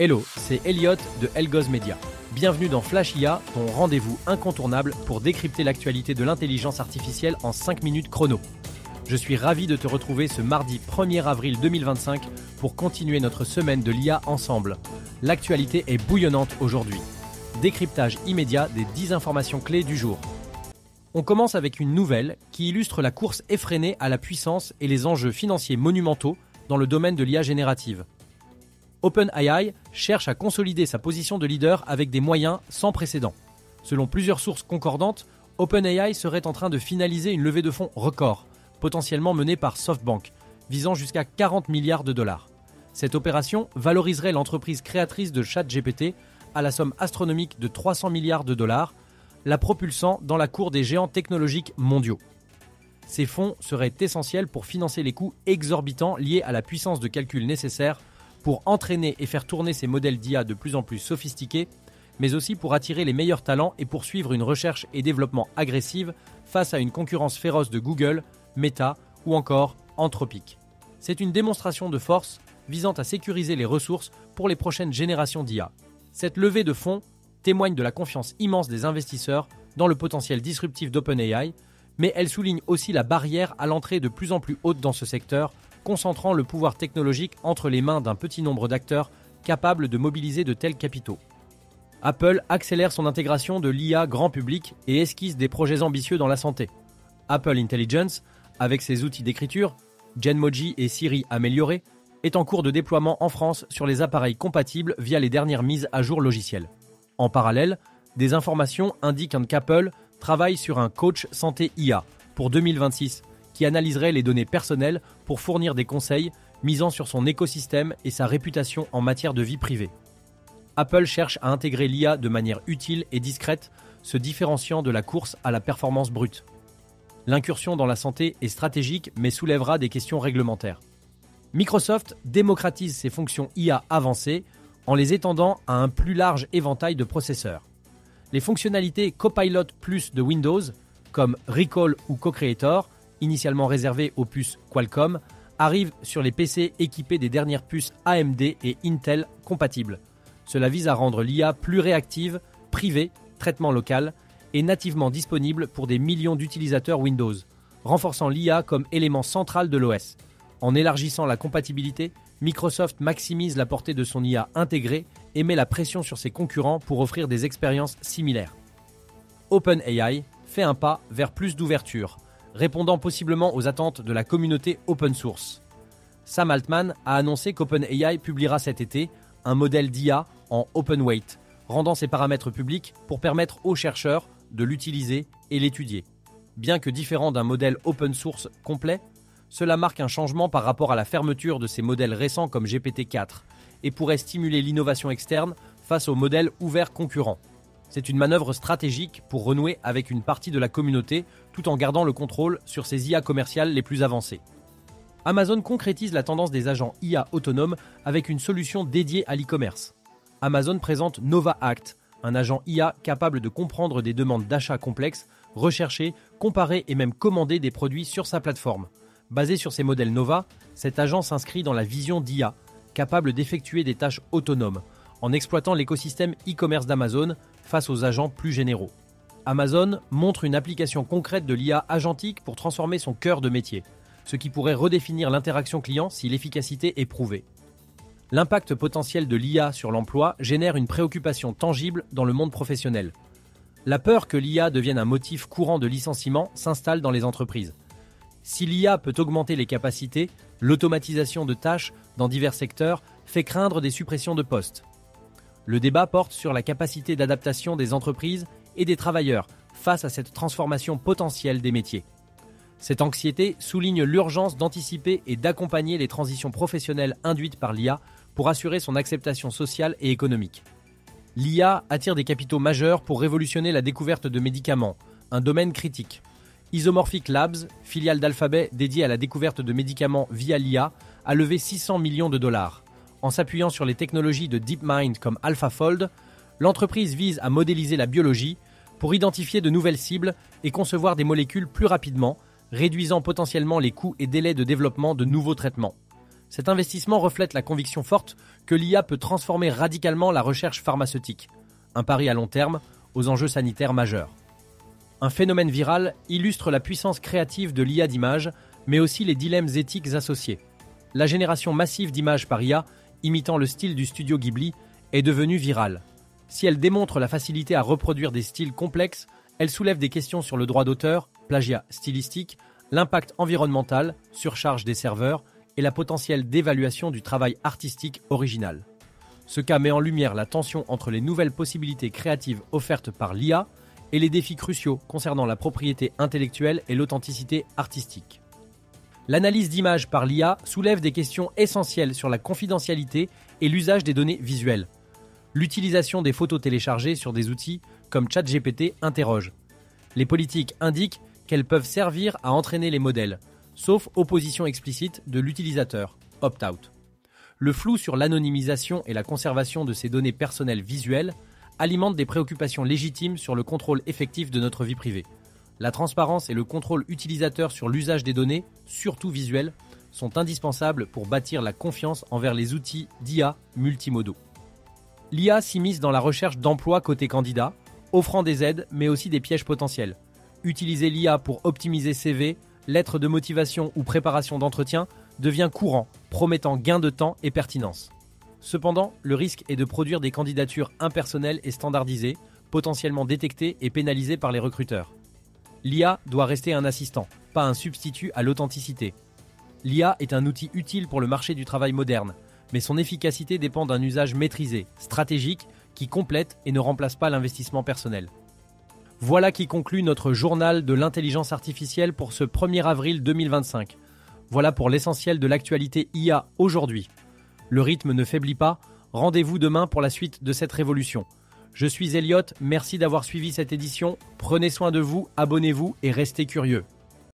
Hello, c'est Elliot de Elgoz Media. Bienvenue dans Flash IA, ton rendez-vous incontournable pour décrypter l'actualité de l'intelligence artificielle en 5 minutes chrono. Je suis ravi de te retrouver ce mardi 1er avril 2025 pour continuer notre semaine de l'IA ensemble. L'actualité est bouillonnante aujourd'hui. Décryptage immédiat des 10 informations clés du jour. On commence avec une nouvelle qui illustre la course effrénée à la puissance et les enjeux financiers monumentaux dans le domaine de l'IA générative. OpenAI cherche à consolider sa position de leader avec des moyens sans précédent. Selon plusieurs sources concordantes, OpenAI serait en train de finaliser une levée de fonds record, potentiellement menée par SoftBank, visant jusqu'à 40 milliards de dollars. Cette opération valoriserait l'entreprise créatrice de ChatGPT à la somme astronomique de 300 milliards de dollars, la propulsant dans la cour des géants technologiques mondiaux. Ces fonds seraient essentiels pour financer les coûts exorbitants liés à la puissance de calcul nécessaire pour entraîner et faire tourner ces modèles d'IA de plus en plus sophistiqués, mais aussi pour attirer les meilleurs talents et poursuivre une recherche et développement agressive face à une concurrence féroce de Google, Meta ou encore Anthropic. C'est une démonstration de force visant à sécuriser les ressources pour les prochaines générations d'IA. Cette levée de fonds témoigne de la confiance immense des investisseurs dans le potentiel disruptif d'OpenAI, mais elle souligne aussi la barrière à l'entrée de plus en plus haute dans ce secteur, concentrant le pouvoir technologique entre les mains d'un petit nombre d'acteurs capables de mobiliser de tels capitaux. Apple accélère son intégration de l'IA grand public et esquisse des projets ambitieux dans la santé. Apple Intelligence, avec ses outils d'écriture, Genmoji et Siri améliorés, est en cours de déploiement en France sur les appareils compatibles via les dernières mises à jour logicielles. En parallèle, des informations indiquent qu'Apple travaille sur un coach santé IA pour 2026 qui analyserait les données personnelles pour fournir des conseils misant sur son écosystème et sa réputation en matière de vie privée. Apple cherche à intégrer l'IA de manière utile et discrète, se différenciant de la course à la performance brute. L'incursion dans la santé est stratégique mais soulèvera des questions réglementaires. Microsoft démocratise ses fonctions IA avancées en les étendant à un plus large éventail de processeurs. Les fonctionnalités Copilot Plus de Windows, comme Recall ou Co-Creator, initialement réservées aux puces Qualcomm, arrivent sur les PC équipés des dernières puces AMD et Intel compatibles. Cela vise à rendre l'IA plus réactive, privée, traitement local, et nativement disponible pour des millions d'utilisateurs Windows, renforçant l'IA comme élément central de l'OS. En élargissant la compatibilité, Microsoft maximise la portée de son IA intégrée et met la pression sur ses concurrents pour offrir des expériences similaires. OpenAI fait un pas vers plus d'ouverture, répondant possiblement aux attentes de la communauté open source. Sam Altman a annoncé qu'OpenAI publiera cet été un modèle d'IA en open-weight, rendant ses paramètres publics pour permettre aux chercheurs de l'utiliser et l'étudier. Bien que différent d'un modèle open source complet, cela marque un changement par rapport à la fermeture de ces modèles récents comme GPT-4 et pourrait stimuler l'innovation externe face aux modèles ouverts concurrents. C'est une manœuvre stratégique pour renouer avec une partie de la communauté tout en gardant le contrôle sur ses IA commerciales les plus avancées. Amazon concrétise la tendance des agents IA autonomes avec une solution dédiée à l'e-commerce. Amazon présente Nova Act, un agent IA capable de comprendre des demandes d'achat complexes, rechercher, comparer et même commander des produits sur sa plateforme. Basé sur ces modèles Nova, cet agent s'inscrit dans la vision d'IA, capable d'effectuer des tâches autonomes, en exploitant l'écosystème e-commerce d'Amazon face aux agents plus généraux. Amazon montre une application concrète de l'IA agentique pour transformer son cœur de métier, ce qui pourrait redéfinir l'interaction client si l'efficacité est prouvée. L'impact potentiel de l'IA sur l'emploi génère une préoccupation tangible dans le monde professionnel. La peur que l'IA devienne un motif courant de licenciement s'installe dans les entreprises. Si l'IA peut augmenter les capacités, l'automatisation de tâches dans divers secteurs fait craindre des suppressions de postes. Le débat porte sur la capacité d'adaptation des entreprises et des travailleurs face à cette transformation potentielle des métiers. Cette anxiété souligne l'urgence d'anticiper et d'accompagner les transitions professionnelles induites par l'IA pour assurer son acceptation sociale et économique. L'IA attire des capitaux majeurs pour révolutionner la découverte de médicaments, un domaine critique. Isomorphic Labs, filiale d'Alphabet dédiée à la découverte de médicaments via l'IA, a levé 600 millions de dollars. En s'appuyant sur les technologies de DeepMind comme AlphaFold, l'entreprise vise à modéliser la biologie pour identifier de nouvelles cibles et concevoir des molécules plus rapidement, réduisant potentiellement les coûts et délais de développement de nouveaux traitements. Cet investissement reflète la conviction forte que l'IA peut transformer radicalement la recherche pharmaceutique, un pari à long terme aux enjeux sanitaires majeurs. Un phénomène viral illustre la puissance créative de l'IA d'image, mais aussi les dilemmes éthiques associés. La génération massive d'images par IA, imitant le style du studio Ghibli, est devenue virale. Si elle démontre la facilité à reproduire des styles complexes, elle soulève des questions sur le droit d'auteur, plagiat stylistique, l'impact environnemental, surcharge des serveurs et la potentielle dévaluation du travail artistique original. Ce cas met en lumière la tension entre les nouvelles possibilités créatives offertes par l'IA et les défis cruciaux concernant la propriété intellectuelle et l'authenticité artistique. L'analyse d'images par l'IA soulève des questions essentielles sur la confidentialité et l'usage des données visuelles. L'utilisation des photos téléchargées sur des outils comme ChatGPT interroge. Les politiques indiquent qu'elles peuvent servir à entraîner les modèles, sauf opposition explicite de l'utilisateur, opt-out. Le flou sur l'anonymisation et la conservation de ces données personnelles visuelles alimente des préoccupations légitimes sur le contrôle effectif de notre vie privée. La transparence et le contrôle utilisateur sur l'usage des données, surtout visuelles, sont indispensables pour bâtir la confiance envers les outils d'IA multimodaux. L'IA s'immisce dans la recherche d'emploi côté candidat, offrant des aides mais aussi des pièges potentiels. Utiliser l'IA pour optimiser CV, lettres de motivation ou préparation d'entretien devient courant, promettant gain de temps et pertinence. Cependant, le risque est de produire des candidatures impersonnelles et standardisées, potentiellement détectées et pénalisées par les recruteurs. L'IA doit rester un assistant, pas un substitut à l'authenticité. L'IA est un outil utile pour le marché du travail moderne, mais son efficacité dépend d'un usage maîtrisé, stratégique, qui complète et ne remplace pas l'investissement personnel. Voilà qui conclut notre journal de l'intelligence artificielle pour ce 1er avril 2025. Voilà pour l'essentiel de l'actualité IA aujourd'hui. Le rythme ne faiblit pas, rendez-vous demain pour la suite de cette révolution. Je suis Elliot, merci d'avoir suivi cette édition, prenez soin de vous, abonnez-vous et restez curieux.